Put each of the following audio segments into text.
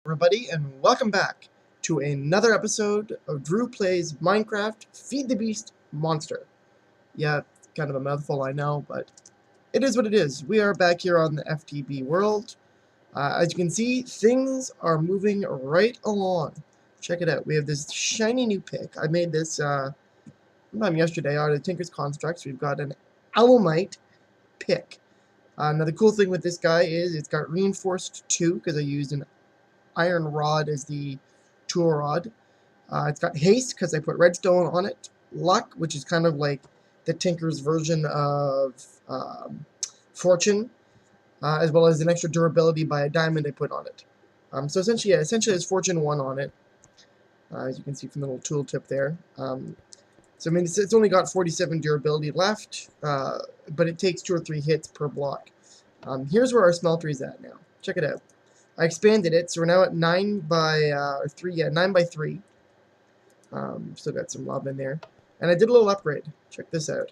everybody, and welcome back to another episode of Drew Plays Minecraft Feed the Beast Monster. Yeah, it's kind of a mouthful, I know, but it is what it is. We are back here on the FTB world. As you can see, things are moving right along. Check it out. We have this shiny new pick. I made this sometime yesterday out of Tinker's Constructs. We've got an alumite pick. Now the cool thing with this guy is it's got reinforced 2 because I used an iron rod as the tool rod. It's got haste because I put redstone on it. Luck, which is kind of like the Tinker's version of fortune, as well as an extra durability by a diamond I put on it. So essentially it's fortune 1 on it, as you can see from the little tooltip there. So I mean, it's only got 47 durability left, but it takes 2 or 3 hits per block. Here's where our smelter is at now. Check it out. I expanded it, so we're now at 9 by 3. Yeah, 9 by 3. Still got some lava in there, and I did a little upgrade. Check this out.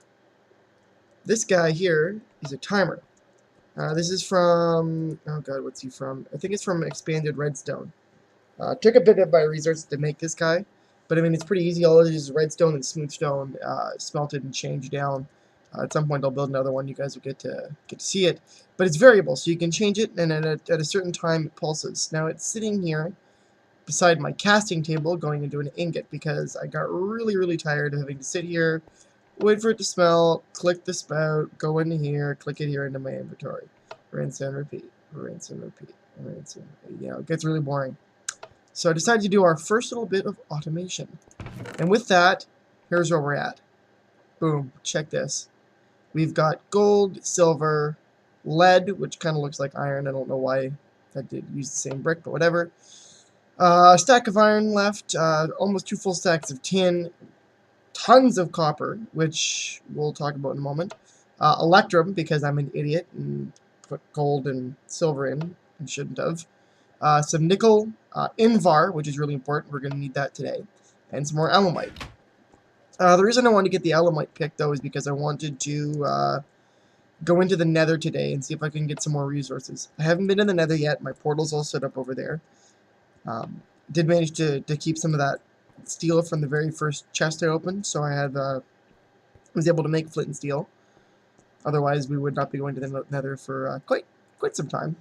This guy here is a timer. This is from, oh god, what's he from? I think it's from Expanded Redstone. Took a bit of my resources to make this guy. But I mean, it's pretty easy. All it is redstone and smooth stone, smelted and changed down. At some point, I'll build another one. You guys will get to see it. But it's variable, so you can change it, and at a certain time, it pulses. Now, it's sitting here beside my casting table, going into an ingot, because I got really, really tired of having to sit here, wait for it to smelt, click the spout, go into here, click it here into my inventory. Rinse and repeat, rinse and repeat, rinse and repeat. You know, it gets really boring. So I decided to do our first little bit of automation. And with that, here's where we're at. Boom, check this. We've got gold, silver, lead, which kind of looks like iron. I don't know why I did use the same brick, but whatever. A stack of iron left, almost 2 full stacks of tin, tons of copper, which we'll talk about in a moment. Electrum, because I'm an idiot and put gold and silver in and shouldn't have. Some nickel, invar, which is really important. We're going to need that today. And some more alumite. The reason I wanted to get the alumite pick, though, is because I wanted to go into the Nether today and see if I can get some more resources. I haven't been in the Nether yet. My portal's all set up over there. Did manage to keep some of that steel from the very first chest I opened, so I had was able to make flint and steel. Otherwise, we would not be going to the Nether for quite some time.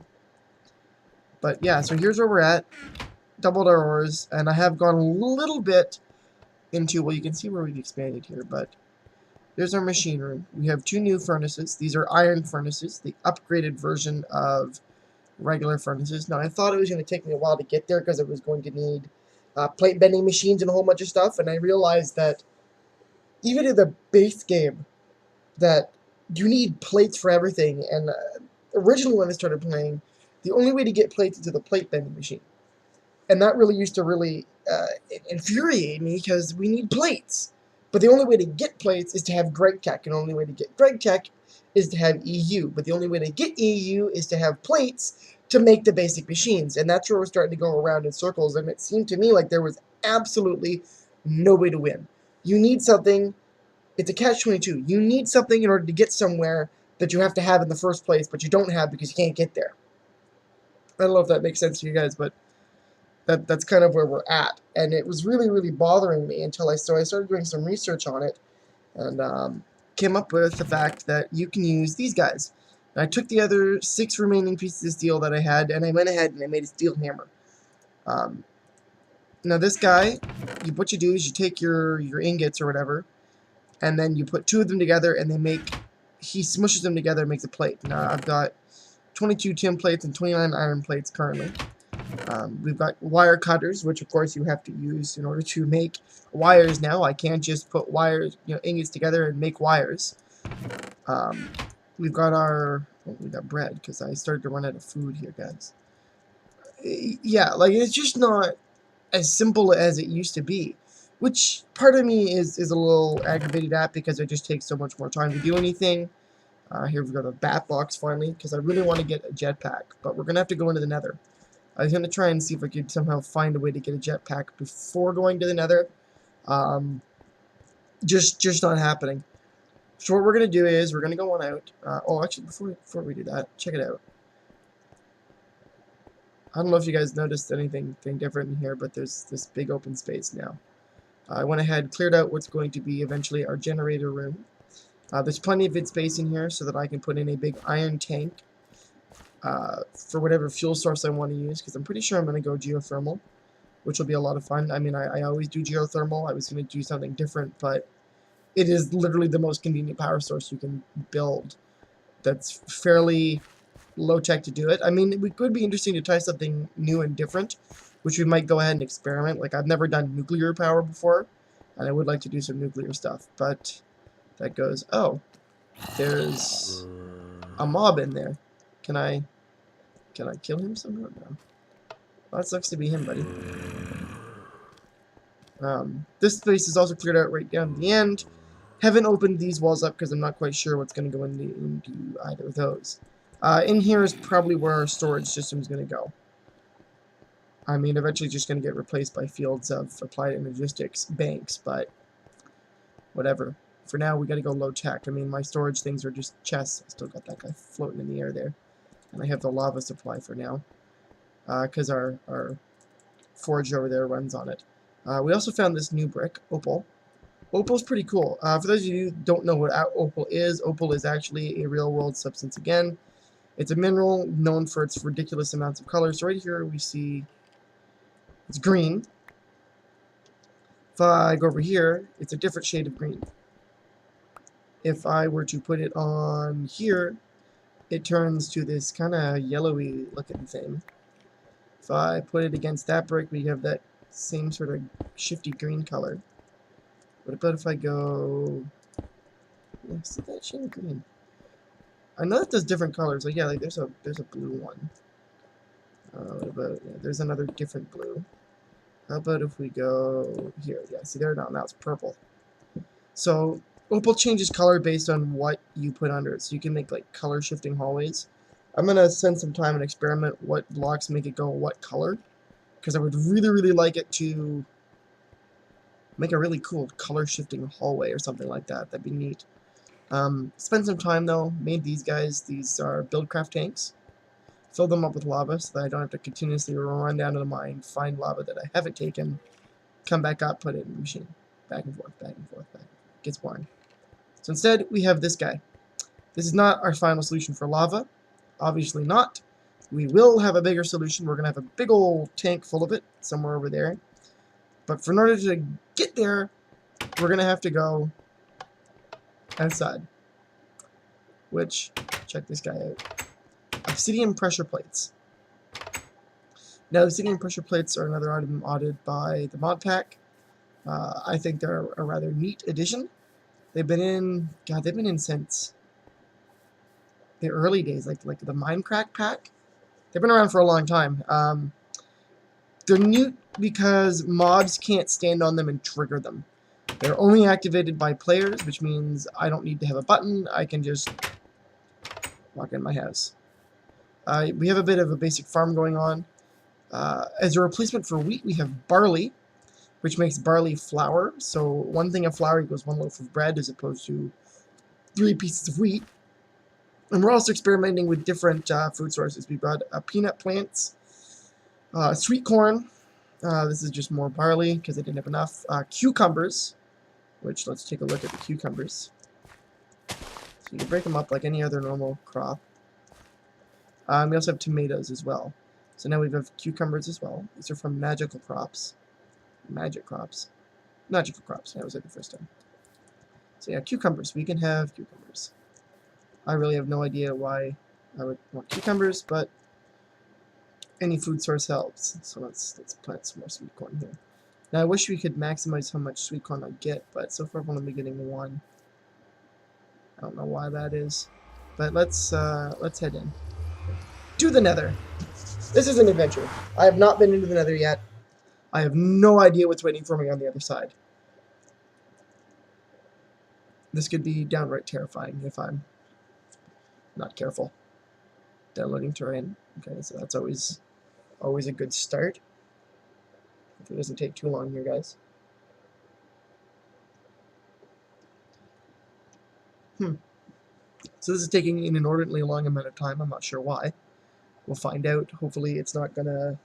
But yeah, so here's where we're at. Doubled our ores, and I have gone a little bit into, well, you can see where we've expanded here, but there's our machine room. We have 2 new furnaces. These are iron furnaces, the upgraded version of regular furnaces. Now, I thought it was going to take me a while to get there because I was going to need plate bending machines and a whole bunch of stuff, and I realized that even in the base game, that you need plates for everything, and originally when I started playing, the only way to get plates is to the plate bending machine. And that really used to really infuriate me because we need plates. But the only way to get plates is to have Greg Tech. And the only way to get Greg Tech is to have EU. But the only way to get EU is to have plates to make the basic machines. And that's where we're starting to go around in circles. And it seemed to me like there was absolutely no way to win. You need something. It's a catch-22. You need something in order to get somewhere that you have to have in the first place, but you don't have because you can't get there. I don't know if that makes sense to you guys, but that's kind of where we're at. And it was really, really bothering me until I started doing some research on it and came up with the fact that you can use these guys. And I took the other 6 remaining pieces of steel that I had, and I went ahead and I made a steel hammer. Now this guy, what you do is you take your ingots or whatever, and then you put 2 of them together, and he smushes them together and makes a plate. Now I've got 22 tin plates and 29 iron plates currently. We've got wire cutters, which of course you have to use in order to make wires now. I can't just put wires, ingots together and make wires. We've got we got bread, because I started to run out of food here, guys. Yeah, like, it's just not as simple as it used to be. Which part of me is a little aggravated at, because it just takes so much more time to do anything. Here we've got a bat box finally, because I really want to get a jetpack, but we're going to have to go into the Nether. I was going to try and see if I could somehow find a way to get a jetpack before going to the Nether. Just not happening. So what we're going to do is, we're going to go on out. Oh, actually, before we do that, check it out. I don't know if you guys noticed anything different in here, but there's this big open space now. I went ahead, cleared out what's going to be eventually our generator room. There's plenty of vid space in here so that I can put in a big iron tank for whatever fuel source I want to use, because I'm pretty sure I'm going to go geothermal, which will be a lot of fun. I mean, I always do geothermal. I was going to do something different, but it is literally the most convenient power source you can build that's fairly low-tech to do it. I mean, it could be interesting to try something new and different, which we might go ahead and experiment. Like, I've never done nuclear power before, and I would like to do some nuclear stuff, but that goes, oh, there's a mob in there. Can I kill him somehow? No. Well, that sucks to be him, buddy. This space is also cleared out right down to the end. Haven't opened these walls up because I'm not quite sure what's going to go into either of those. In here is probably where our storage system is going to go. I mean, eventually just going to get replaced by fields of applied logistics banks, but whatever. For now, we got to go low tech. I mean, my storage things are just chests. I still got that guy floating in the air there. And I have the lava supply for now, because our forge over there runs on it. We also found this new brick, opal. Opal's pretty cool. For those of you who don't know what opal is actually a real-world substance again. It's a mineral known for its ridiculous amounts of colors. So right here we see it's green. If I go over here, it's a different shade of green. If I were to put it on here, it turns to this kind of yellowy looking thing. If I put it against that brick, we have that same sort of shifty green color. What about if I go next to that shade of green? I know that does different colors. Like, yeah, like there's a blue one. What about, yeah, there's another different blue. How about if we go here? Yeah, see there now it's purple. So opal changes color based on what you put under it. So you can make like color shifting hallways. I'm gonna spend some time and experiment what blocks make it go what color, because I would really like it to make a really cool color shifting hallway or something like that. That'd be neat. Spend some time though, made these guys. These are buildcraft tanks. Fill them up with lava so that I don't have to continuously run down to the mine, find lava that I haven't taken, come back up, put it in the machine. Back and forth, back and forth, back and forth. It gets boring. So instead, we have this guy. This is not our final solution for lava. Obviously not. We will have a bigger solution. We're going to have a big old tank full of it somewhere over there. But in order to get there, we're going to have to go outside. Which, check this guy out. Obsidian pressure plates. Now, obsidian pressure plates are another item added by the mod pack. I think they're a rather neat addition. They've been in, God, they've been in since the early days, like the Minecraft pack. They've been around for a long time. They're neat because mobs can't stand on them and trigger them. They're only activated by players, which means I don't need to have a button. I can just walk in my house. We have a bit of a basic farm going on. As a replacement for wheat, we have barley, which makes barley flour. So 1 thing of flour equals 1 loaf of bread as opposed to 3 pieces of wheat. And we're also experimenting with different food sources. We've got peanut plants, sweet corn. This is just more barley because I didn't have enough. Cucumbers, which let's take a look at the cucumbers. So you can break them up like any other normal crop. We also have tomatoes as well. So now we have cucumbers as well. These are from magical crops. Magical crops. I was like the first time. So yeah, cucumbers. We can have cucumbers. I really have no idea why I would want cucumbers, but any food source helps. So let's plant some more sweet corn here. Now I wish we could maximize how much sweet corn I get, but so far I've only been getting 1. I don't know why that is, but let's head in to the Nether. This is an adventure. I have not been into the Nether yet. I have no idea what's waiting for me on the other side. This could be downright terrifying if I'm not careful. Downloading terrain. Okay, so that's always a good start. If it doesn't take too long here, guys. So this is taking an inordinately long amount of time. I'm not sure why. We'll find out. Hopefully it's not gonna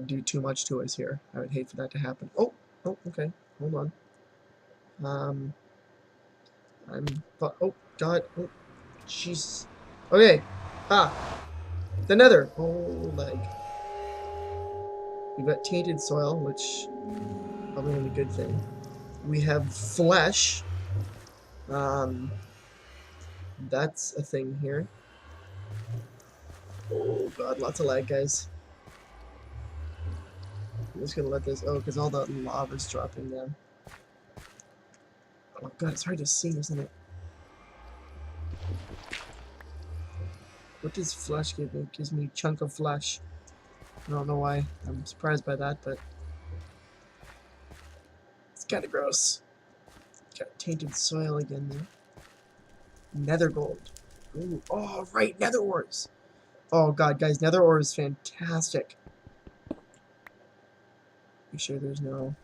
do too much to us here. I would hate for that to happen. Oh, okay. Hold on. Oh God. Oh, jeez. Okay. The Nether. Oh, leg. We've got tainted soil, which probably gonna be a good thing. We have flesh. That's a thing here. Oh God, lots of lag, guys. I'm just gonna let this. Oh, because all that lava's dropping down. Oh God, it's hard to see, isn't it? What does flesh give me? It gives me a chunk of flesh. I don't know why. I'm surprised by that, but it's kind of gross. Got tainted soil again there. Nether gold. Ooh, oh, right, nether ores. Oh God, guys, nether ore is fantastic. Make sure there's no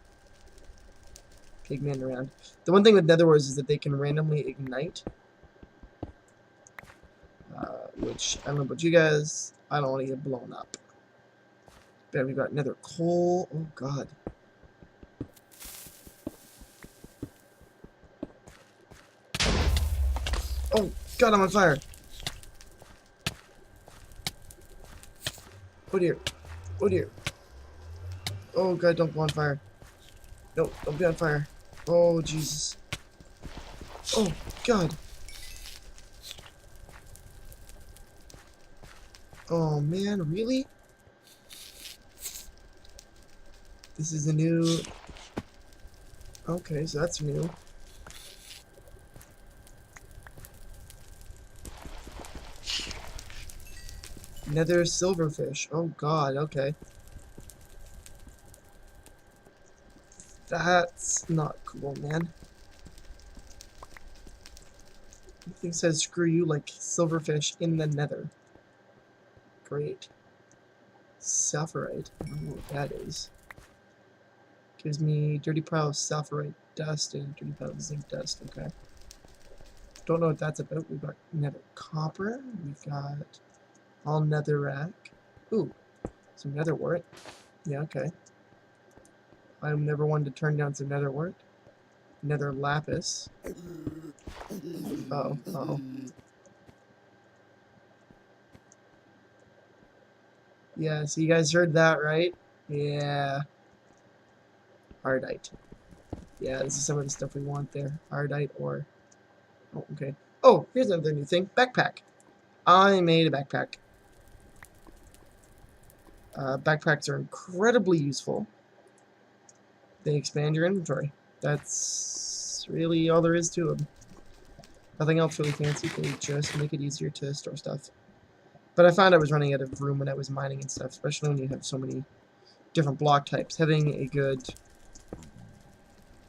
pigmen around. The one thing with nether ores is that they can randomly ignite. Which, I don't know about you guys, I don't want to get blown up. But we've got nether coal. Oh God. Oh God, I'm on fire. Oh dear. Oh dear. Oh God, don't go on fire. No, don't be on fire. Oh Jesus. Oh God. Oh man, really? This is a new... Okay, so that's new. Nether silverfish. Oh God, okay. That's not cool, man. Everything says screw you like silverfish in the nether. Great. Sapphirite. I don't know what that is. Gives me dirty pile of sapphirite dust and dirty pile of zinc dust. Okay. Don't know what that's about. We've got nether copper. We've got all netherrack. Ooh, some nether wart. Yeah, okay. I'm never one to turn down some nether wart. Nether lapis. Uh-oh, uh-oh. Yeah, so you guys heard that, right? Yeah. Ardite. Yeah, this is some of the stuff we want there. Ardite or... Oh, okay. Oh, here's another new thing. Backpack. I made a backpack. Backpacks are incredibly useful. They expand your inventory. That's really all there is to them. Nothing else really fancy. They just make it easier to store stuff. But I found I was running out of room when I was mining and stuff, especially when you have so many different block types. Having a good...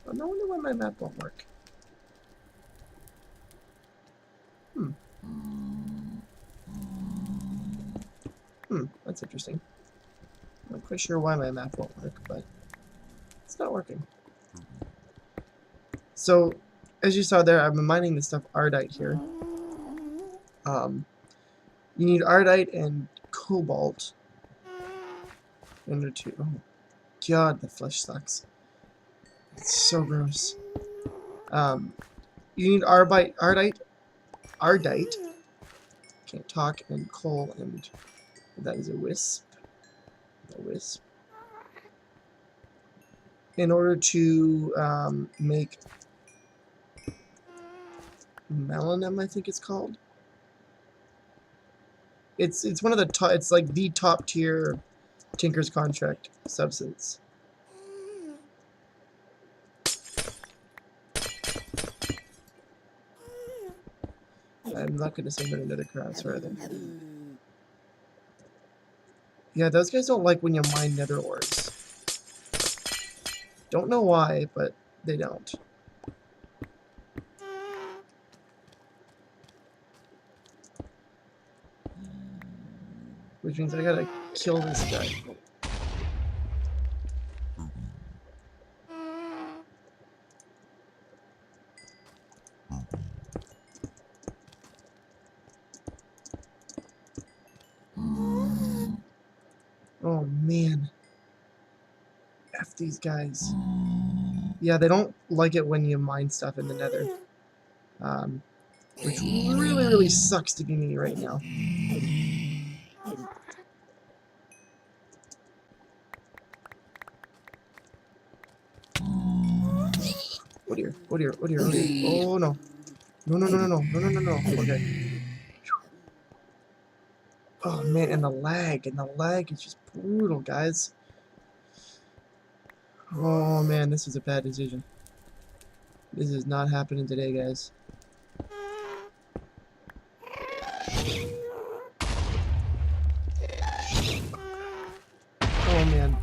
Oh, no wonder why my map won't work. That's interesting. I'm not quite sure why my map won't work, but it's not working. So, as you saw there, I've been mining this stuff Ardite here. You need Ardite and Cobalt. Under two. Oh God, the flesh sucks. It's so gross. You need Ardite, can't talk, and coal, and that is a wisp. A wisp. In order to make melanin, I think it's called. It's one of the top. It's like the top tier Tinker's Contract substance. I'm not gonna send another crafts rather. Yeah, those guys don't like when you mine nether ores. Don't know why, but they don't. Which means I gotta kill this guy. F these guys. Yeah, they don't like it when you mine stuff in the Nether. Which really, really sucks to be me right now. Oh dear, oh dear, oh dear, oh dear. Oh no. No, no, no, no, no, no, no, no, no. Okay. Oh man, and the lag is just brutal, guys. Oh man, this is a bad decision. This is not happening today, guys. Oh man.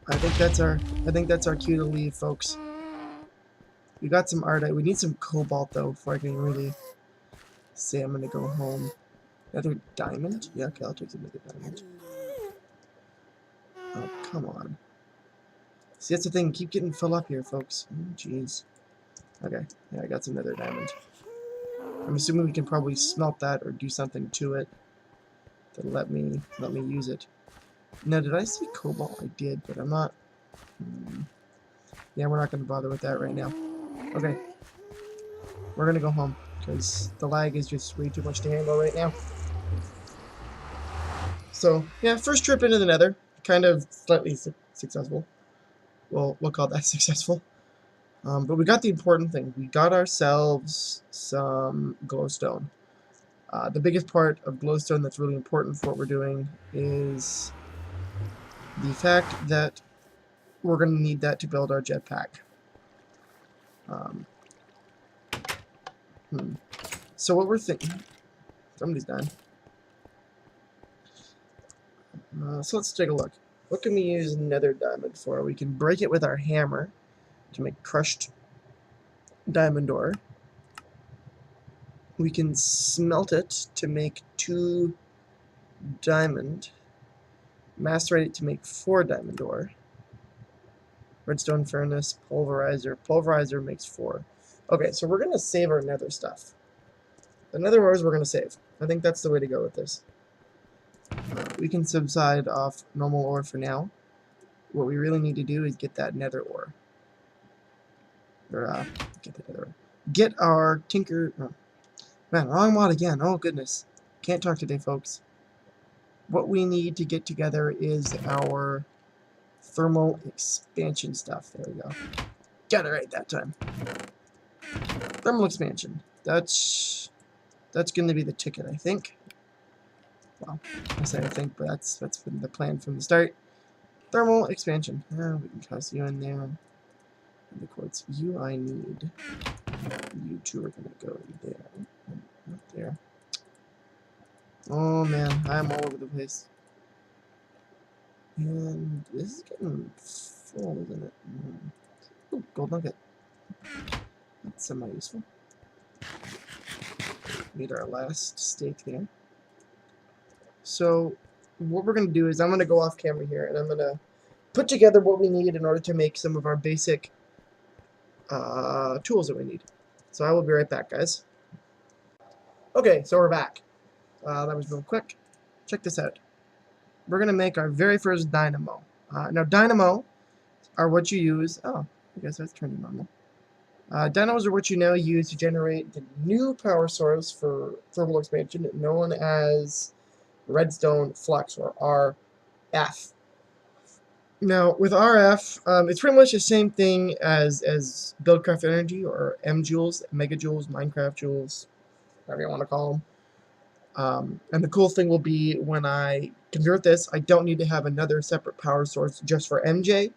I think that's our cue to leave, folks. We got some ardite. We need some cobalt though before I can really say I'm gonna go home. Another diamond? Yeah, okay, I'll take another diamond. Oh, come on. See, that's the thing. Keep getting full up here, folks. Oh, jeez. Okay, yeah, I got some nether diamond. I'm assuming we can probably smelt that or do something to it to let me use it. Now, did I see cobalt? I did, but I'm not. Yeah, we're not going to bother with that right now. Okay, we're going to go home because the lag is just way too much to handle right now. So, yeah, first trip into the Nether, kind of slightly successful. Well, we'll call that successful. But we got the important thing. We got ourselves some glowstone. The biggest part of glowstone that's really important for what we're doing is the fact that we're going to need that to build our jetpack. So what we're thinking... Somebody's dying. So let's take a look. What can we use nether diamond for? We can break it with our hammer to make crushed diamond ore. We can smelt it to make 2 diamond. Macerate it to make 4 diamond ore. Redstone furnace, pulverizer. Pulverizer makes 4. Okay, so we're going to save our nether stuff. The nether ores we're going to save. I think that's the way to go with this. We can subside off normal ore for now. What we really need to do is get that nether ore. Or, get the nether ore. Get our tinker... Oh. Man, wrong mod again. Oh, goodness. Can't talk today, folks. What we need to get together is our thermal expansion stuff. There we go. Got it right that time. Thermal expansion. That's going to be the ticket, I think. Well, I say I think, but that's been the plan from the start. Thermal expansion. We can toss you in there. And the quartz you I need. You two are going to go there. Up there. Oh man, I'm all over the place. And this is getting full, isn't it? Ooh, gold nugget. That's semi-useful. Need our last steak there. So, what we're going to do is I'm going to go off camera here, and I'm going to put together what we need in order to make some of our basic tools that we need. So I will be right back, guys. Okay, so we're back. That was real quick. Check this out. We're going to make our very first dynamo. Now, dynamo are what you use... Oh, I guess that's turning normal. Dynamos are what you now use to generate the new power source for thermal expansion, known as redstone flux, or RF. Now, with RF, it's pretty much the same thing as Buildcraft Energy, or M-joules, megajoules, Minecraft joules, whatever you want to call them. And the cool thing will be when I convert this, I don't need to have another separate power source just for MJ.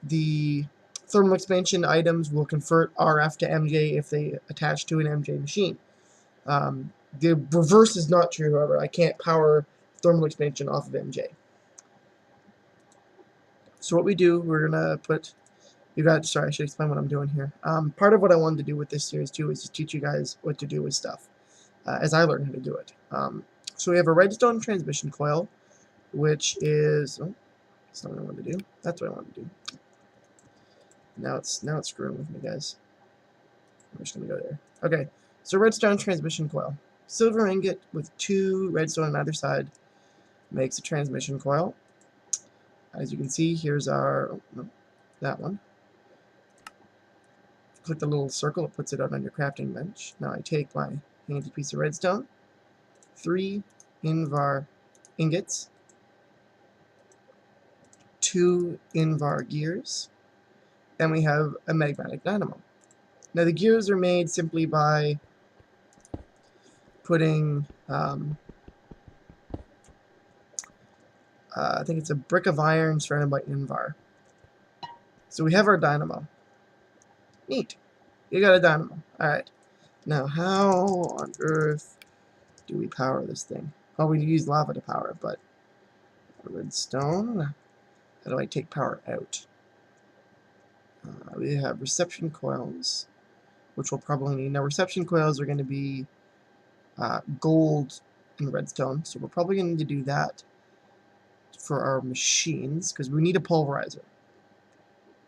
The thermal expansion items will convert RF to MJ if they attach to an MJ machine. The reverse is not true, however. I can't power thermal expansion off of MJ. So what we do, we're going to put... Sorry, I should explain what I'm doing here. Part of what I wanted to do with this series, too, is to teach you guys what to do with stuff, as I learned how to do it. So we have a redstone transmission coil, which is... Oh, that's not what I wanted to do. That's what I wanted to do. Now it's screwing with me, guys. I'm just going to go there. Okay, so redstone transmission coil. Silver ingot with 2 redstone on either side makes a transmission coil. As you can see, here's our, oh, no, that one. Click the little circle, it puts it out on your crafting bench. Now I take my handy piece of redstone, 3 invar ingots, 2 invar gears, and we have a magmatic dynamo. Now the gears are made simply by putting, I think it's a brick of iron surrounded by invar. So we have our dynamo. Neat. You got a dynamo. Alright. Now how on earth do we power this thing? Well, we use lava to power it, but redstone. How do I take power out? We have reception coils, which we'll probably need. Now reception coils are going to be gold and redstone, so we're probably going to need to do that for our machines, because we need a pulverizer.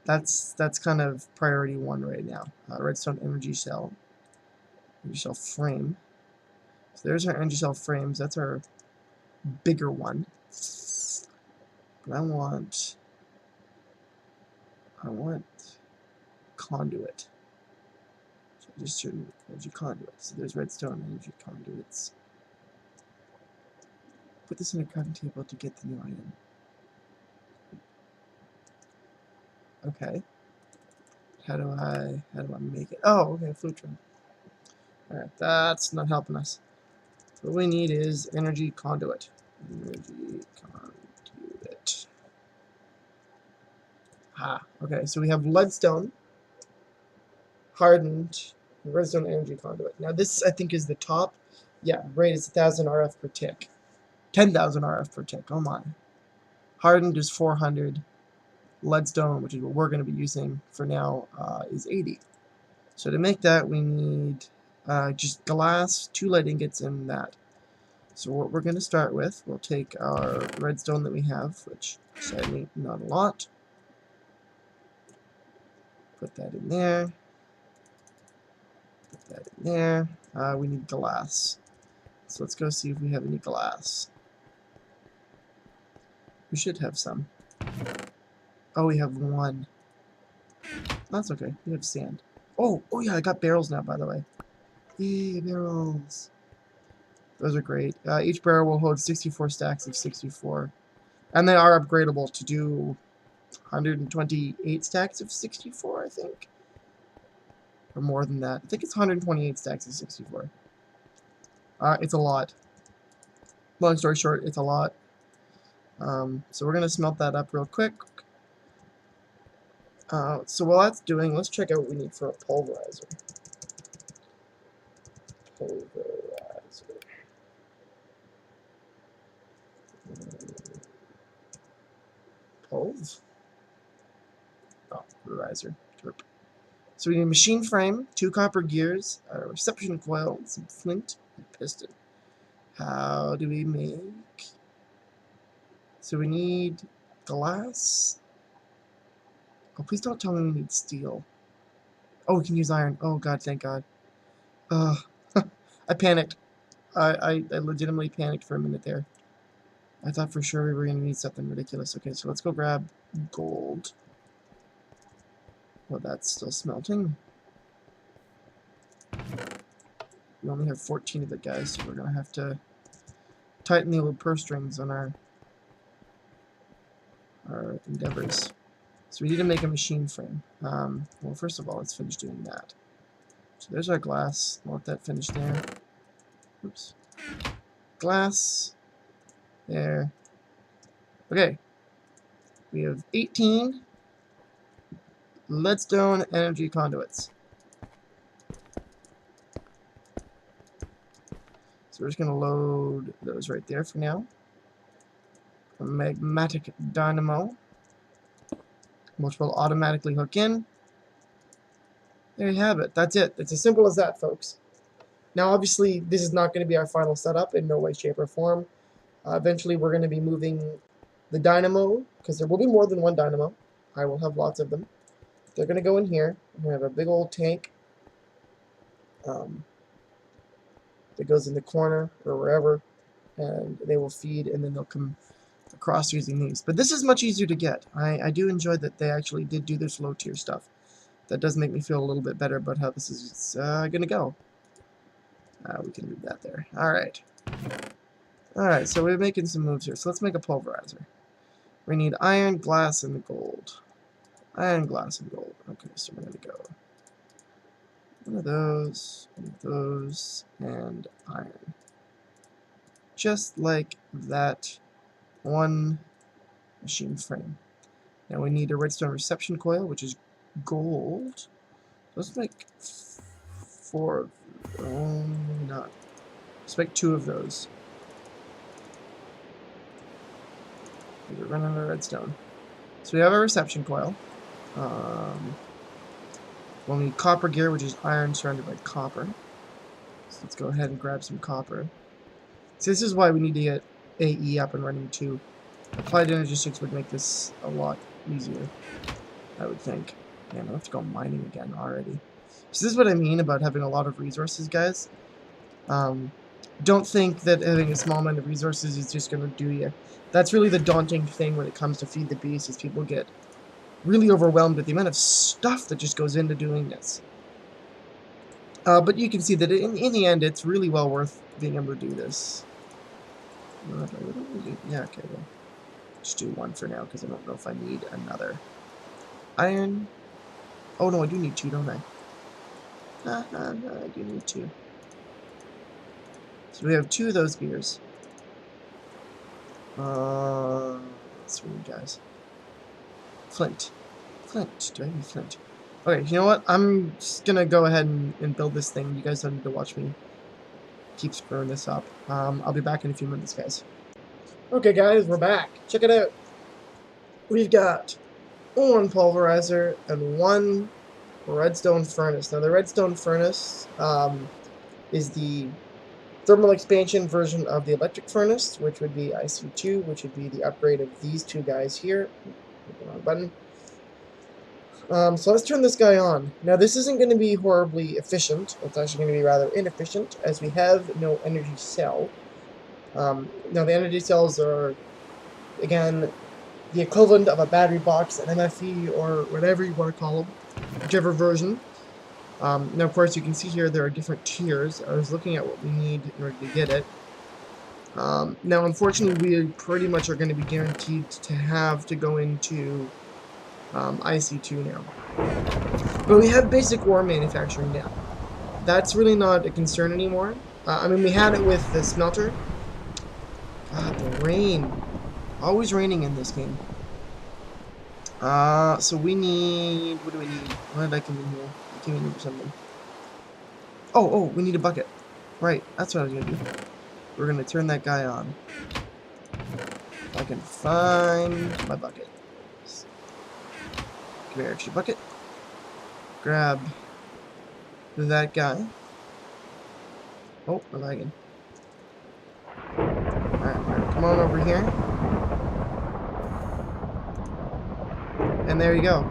That's kind of priority 1 right now. Redstone energy cell frame. So there's our energy cell frames. That's our bigger one. But I want conduit. So just certain energy conduits. So there's redstone energy conduits. Put this in a crafting table to get the new item. Okay. How do I make it? Oh, okay, flute drum. Alright, that's not helping us. So what we need is energy conduit. Energy conduit. Okay, so we have leadstone, hardened, redstone energy conduit. Now this, I think, is the top. Yeah, right, it's 1,000 RF per tick. 10,000 RF per tick, oh my. Hardened is 400. Leadstone, which is what we're going to be using for now, is 80. So to make that, we need just glass, 2 lead ingots, and that. So what we're going to start with, we'll take our redstone that we have, which sadly not a lot. Put that in there. Put that in there. We need glass. So let's go see if we have any glass. We should have some. Oh, we have 1. That's okay. We have sand. Oh yeah, I got barrels now, by the way. Yay, barrels. Those are great. Each barrel will hold 64 stacks of 64. And they are upgradable to do 128 stacks of 64, I think. Or more than that. I think it's 128 stacks of 64. It's a lot. Long story short, it's a lot. So we're going to smelt that up real quick. So while that's doing, let's check out what we need for a pulverizer. Pulverizer. Oh, pulverizer. Derp. So we need a machine frame, 2 copper gears, a reception coil, some flint, and piston. How do we make? So we need glass. Oh, please don't tell me we need steel. Oh, we can use iron. Oh god, thank god. I panicked. I legitimately panicked for a minute there. I thought for sure we were going to need something ridiculous. Okay, so let's go grab gold. Well, that's still smelting. We only have 14 of it, guys, so we're going to have to tighten the old purse strings on our endeavors. So we need to make a machine frame. Well, first of all, let's finish doing that. So there's our glass. I'll let that finish there. Oops. Glass. There. Okay. We have 18 leadstone energy conduits. So we're just going to load those right there for now. A magmatic dynamo, which will automatically hook in. There you have it. That's it. It's as simple as that, folks. Now, obviously, this is not going to be our final setup in no way, shape, or form. Eventually, we're going to be moving the dynamo, because there will be more than one dynamo. I will have lots of them. They're going to go in here. We're going to have a big old tank that goes in the corner or wherever, and they will feed, and then they'll come across using these. But this is much easier to get. I do enjoy that they actually did do this low tier stuff. That does make me feel a little bit better about how this is gonna go. We can leave that there. Alright. Alright, so we're making some moves here. So let's make a pulverizer. We need iron, glass, and gold. Iron, glass, and gold. Okay, so we're gonna go one of those, and iron. Just like that one machine frame. Now we need a redstone reception coil, which is gold. Let's make 4 of not. Let's make 2 of those. We're running out of redstone. So we have a reception coil. We'll need copper gear, which is iron surrounded by copper. So let's go ahead and grab some copper. So this is why we need to get AE up and running too. Applied energy 6 would make this a lot easier, I would think. Man, I have to go mining again already. So this is what I mean about having a lot of resources, guys. Don't think that having a small amount of resources is just going to do you. That's really the daunting thing when it comes to Feed the Beast, is people get really overwhelmed with the amount of stuff that just goes into doing this. But you can see that in the end, it's really well worth being able to do this. Yeah, okay, well, just do 1 for now, because I don't know if I need another. Iron. Oh, no, I do need 2, don't I? I do need 2. So we have 2 of those gears. Let's read, guys. Flint. Flint. Do I need flint? Okay, you know what? I'm just gonna go ahead and build this thing. You guys don't need to watch me keep screwing this up. I'll be back in a few minutes, guys. Okay, guys, we're back. Check it out. We've got 1 pulverizer and 1 redstone furnace. Now, the redstone furnace is the thermal expansion version of the electric furnace, which would be IC2, which would be the upgrade of these 2 guys here. Wrong button. So let's turn this guy on. Now, this isn't going to be horribly efficient. It's actually going to be rather inefficient, as we have no energy cell. Now, the energy cells are, again, the equivalent of a battery box, an MFE, or whatever you want to call them, whichever version. Now, of course, you can see here there are different tiers. I was looking at what we need in order to get it. Now, unfortunately, we pretty much are going to be guaranteed to have to go into IC2 now. But we have basic ore manufacturing now. That's really not a concern anymore. I mean, we had it with the smelter. God, the rain. Always raining in this game. So we need... What do we need? Why did I come in here? I came in here for something. Oh, we need a bucket. Right, that's what I was going to do. We're going to turn that guy on. If I can find my bucket. Come here, extra bucket. Grab that guy. Oh, we're lagging. Alright, come on over here. And there you go.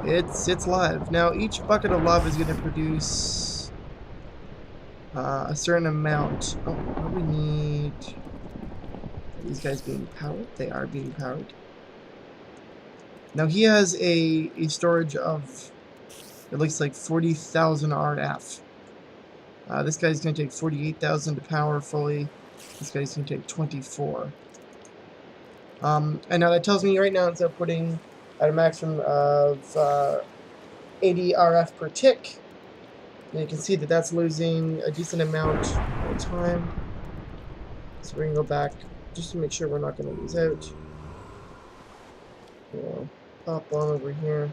It's live. Now, each bucket of lava is going to produce a certain amount. Oh, what do we need? Are these guys being powered? They are being powered. Now, he has a storage of, it looks like 40,000 RF. This guy's going to take 48,000 to power fully. This guy's going to take 24. And now that tells me right now, instead of putting at a maximum of 80 RF per tick, and you can see that that's losing a decent amount of time. So we're going to go back just to make sure we're not going to lose out. We'll pop on over here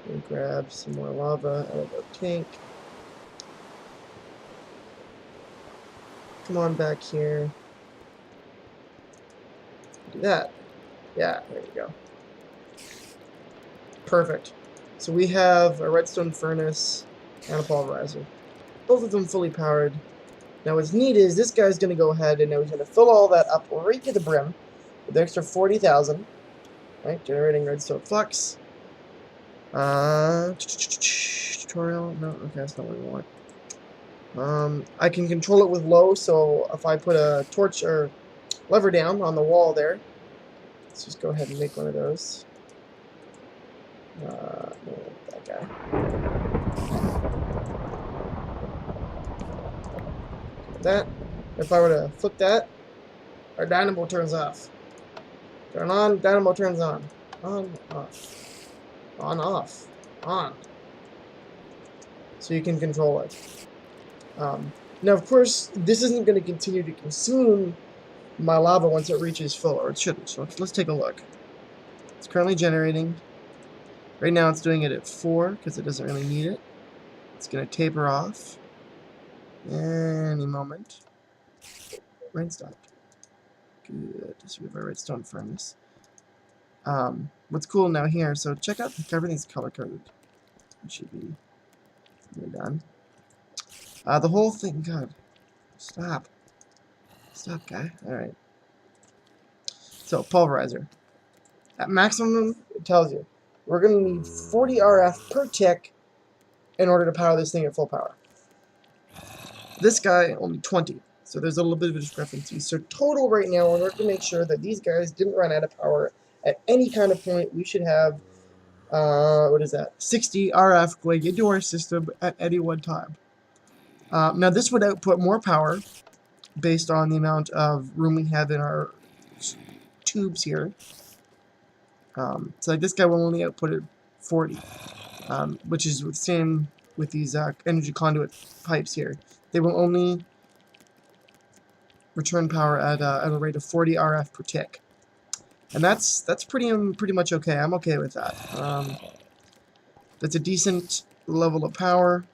and grab some more lava out of our tank. Come on back here. Do that. Yeah, there you go. Perfect. So we have a redstone furnace and a pulverizer. Both of them fully powered. Now what's neat is this guy's going to go ahead and now he's going to fill all that up right to the brim with the extra 40,000. Right, generating redstone flux. Tutorial? No, okay, that's not what we want. I can control it with low, so if I put a torch or lever down on the wall there. Let's just go ahead and make one of those. No, that guy. That. If I were to flip that, our dynamo turns off. Turn on, dynamo turns on. On, off. On, off. On. So you can control it. Now, of course, this isn't going to continue to consume my lava once it reaches full, or it shouldn't. So let's take a look. It's currently generating. Right now it's doing it at 4 because it doesn't really need it. It's going to taper off any moment. Rain stopped. Good. So we have our redstone furnace. What's cool now here, so check out, everything's color-coded. It should be done. The whole thing, God. Stop. Stop, guy. Alright. So, pulverizer. At maximum, it tells you, we're going to need 40 RF per tick in order to power this thing at full power. This guy, only 20. So there's a little bit of a discrepancy. So total right now, in order to make sure that these guys didn't run out of power at any kind of point, we should have, what is that? 60 RF going into our system at any one time. Now this would output more power based on the amount of room we have in our tubes here. So like this guy will only output at 40, which is the same with these energy conduit pipes here. They will only return power at a rate of 40 RF per tick, and that's pretty much okay. I'm okay with that. That's a decent level of power.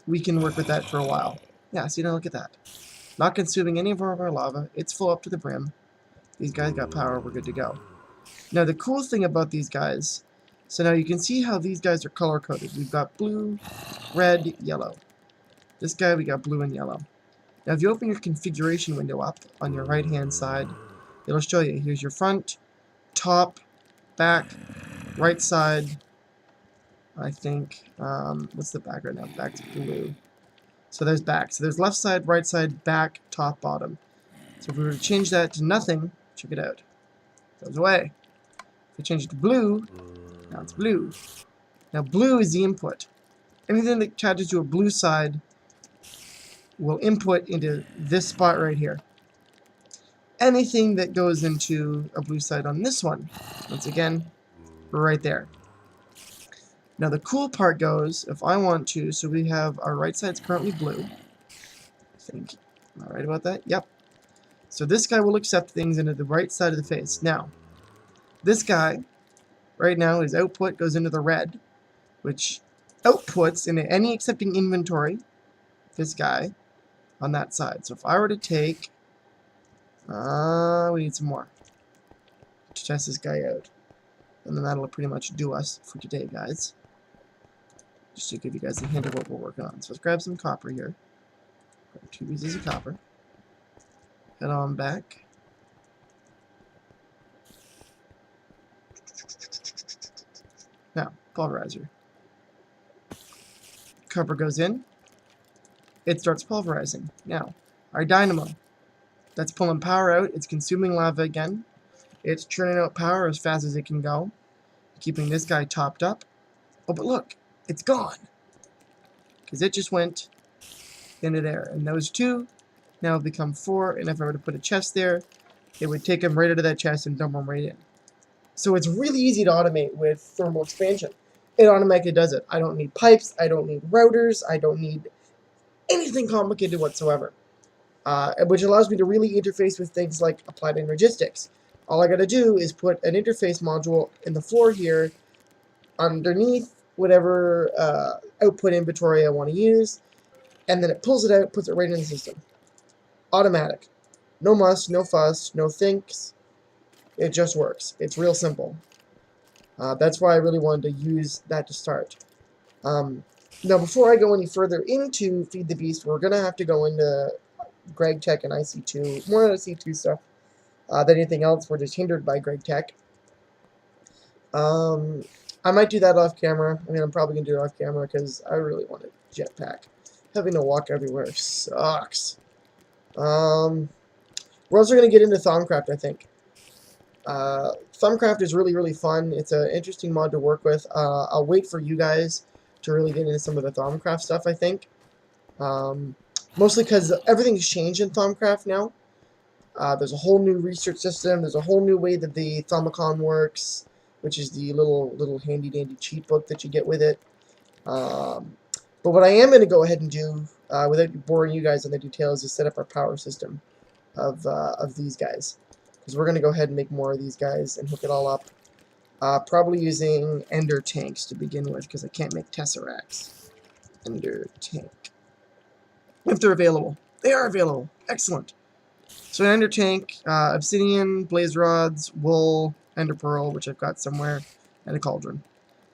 We can work with that for a while. Yeah, so look at that. Not consuming any of our lava. It's full up to the brim. These guys got power. We're good to go. Now the cool thing about these guys, so now you can see how these guys are color coded. We've got blue, red, yellow. This guy we got blue and yellow. Now if you open your configuration window up on your right hand side, it'll show you. Here's your front, top, back, right side. I think, what's the back right now? Back's blue. So there's back. So there's left side, right side, back, top, bottom. So if we were to change that to nothing, check it out. It goes away. If we change it to blue, now it's blue. Now blue is the input. Anything that attaches to a blue side will input into this spot right here. Anything that goes into a blue side on this one, once again, right there. Now the cool part goes, if I want to, so we have our right side's currently blue. I think, am I right about that? Yep. So this guy will accept things into the right side of the face. Now, this guy, right now, his output goes into the red, which outputs into any accepting inventory, this guy, on that side. So if I were to take, we need some more to test this guy out. And then that'll pretty much do us for today, guys. Just to give you guys a hint of what we're working on. So let's grab some copper here. Grab 2 pieces of copper. Head on back. Now, pulverizer. Copper goes in. It starts pulverizing. Now, our dynamo. That's pulling power out. It's consuming lava again. It's churning out power as fast as it can go. Keeping this guy topped up. Oh, but look. It's gone. Because it just went into there. And those 2 now have become 4. And if I were to put a chest there, it would take them right out of that chest and dump them right in. So it's really easy to automate with thermal expansion. It automatically does it. I don't need pipes. I don't need routers. I don't need anything complicated whatsoever. Which allows me to really interface with things like applied energistics. All I got to do is put an interface module in the floor here underneath whatever output inventory I want to use, and then it pulls it out, puts it right in the system. Automatic. No muss, no fuss, no thinks. It just works. It's real simple. That's why I really wanted to use that to start. Now, before I go any further into Feed the Beast, we're going to have to go into Greg Tech and IC2, more IC2 stuff than anything else. We're just hindered by Greg Tech. I might do that off camera. I mean, I'm probably going to do it off camera because I really want a jetpack. Having to walk everywhere sucks. We're also going to get into Thaumcraft, I think. Thaumcraft is really, really fun. It's an interesting mod to work with. I'll wait for you guys to really get into some of the Thaumcraft stuff, I think. Mostly because everything's changed in Thaumcraft now. There's a whole new research system. There's a whole new way that the Thaumacan works, which is the little handy-dandy cheat book that you get with it. But what I am going to go ahead and do, without boring you guys on the details, is set up our power system of these guys. Because we're going to go ahead and make more of these guys and hook it all up. Probably using ender tanks to begin with, because I can't make tesseracts. Ender tank. If they're available. They are available. Excellent. So an ender tank, obsidian, blaze rods, wool, ender pearl, which I've got somewhere, and a cauldron.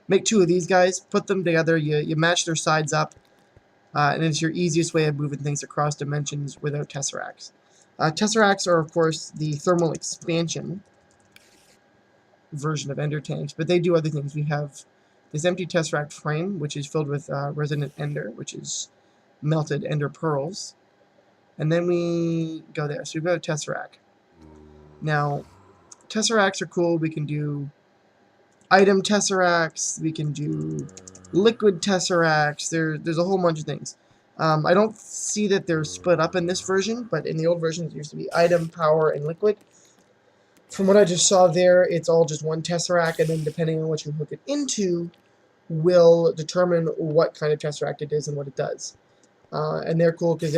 Make 2 of these guys, put them together, you match their sides up, and it's your easiest way of moving things across dimensions without tesseracts. Tesseracts are, of course, the thermal expansion version of ender tanks, but they do other things. We have this empty tesseract frame, which is filled with resonant ender, which is melted ender pearls. And then we go there. So we've got a tesseract. Now, tesseracts are cool. We can do item tesseracts. We can do liquid tesseracts. There's a whole bunch of things. I don't see that they're split up in this version, but in the old version, it used to be item, power, and liquid. From what I just saw there, it's all just one tesseract, and then depending on what you hook it into, will determine what kind of tesseract it is and what it does. And they're cool because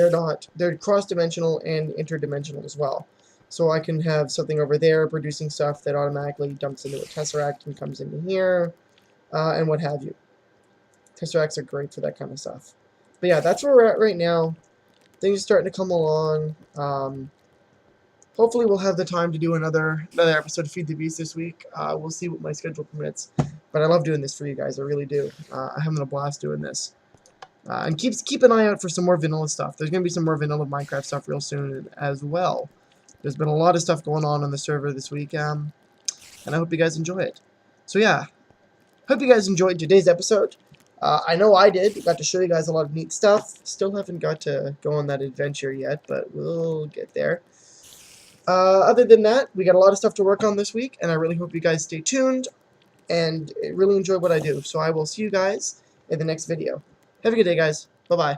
they're cross-dimensional and interdimensional as well. So I can have something over there producing stuff that automatically dumps into a tesseract and comes into here, and what have you. Tesseracts are great for that kind of stuff. But yeah, that's where we're at right now. Things are starting to come along. Hopefully we'll have the time to do another episode of Feed the Beast this week. We'll see what my schedule permits. But I love doing this for you guys. I really do. I'm having a blast doing this. And keep an eye out for some more vanilla stuff. There's going to be some more vanilla Minecraft stuff real soon as well. There's been a lot of stuff going on the server this week, and I hope you guys enjoy it. So yeah, hope you guys enjoyed today's episode. I know I did. Got to show you guys a lot of neat stuff. Still haven't got to go on that adventure yet, but we'll get there. Other than that, we got a lot of stuff to work on this week, and I really hope you guys stay tuned and really enjoy what I do. So I will see you guys in the next video. Have a good day, guys. Bye-bye.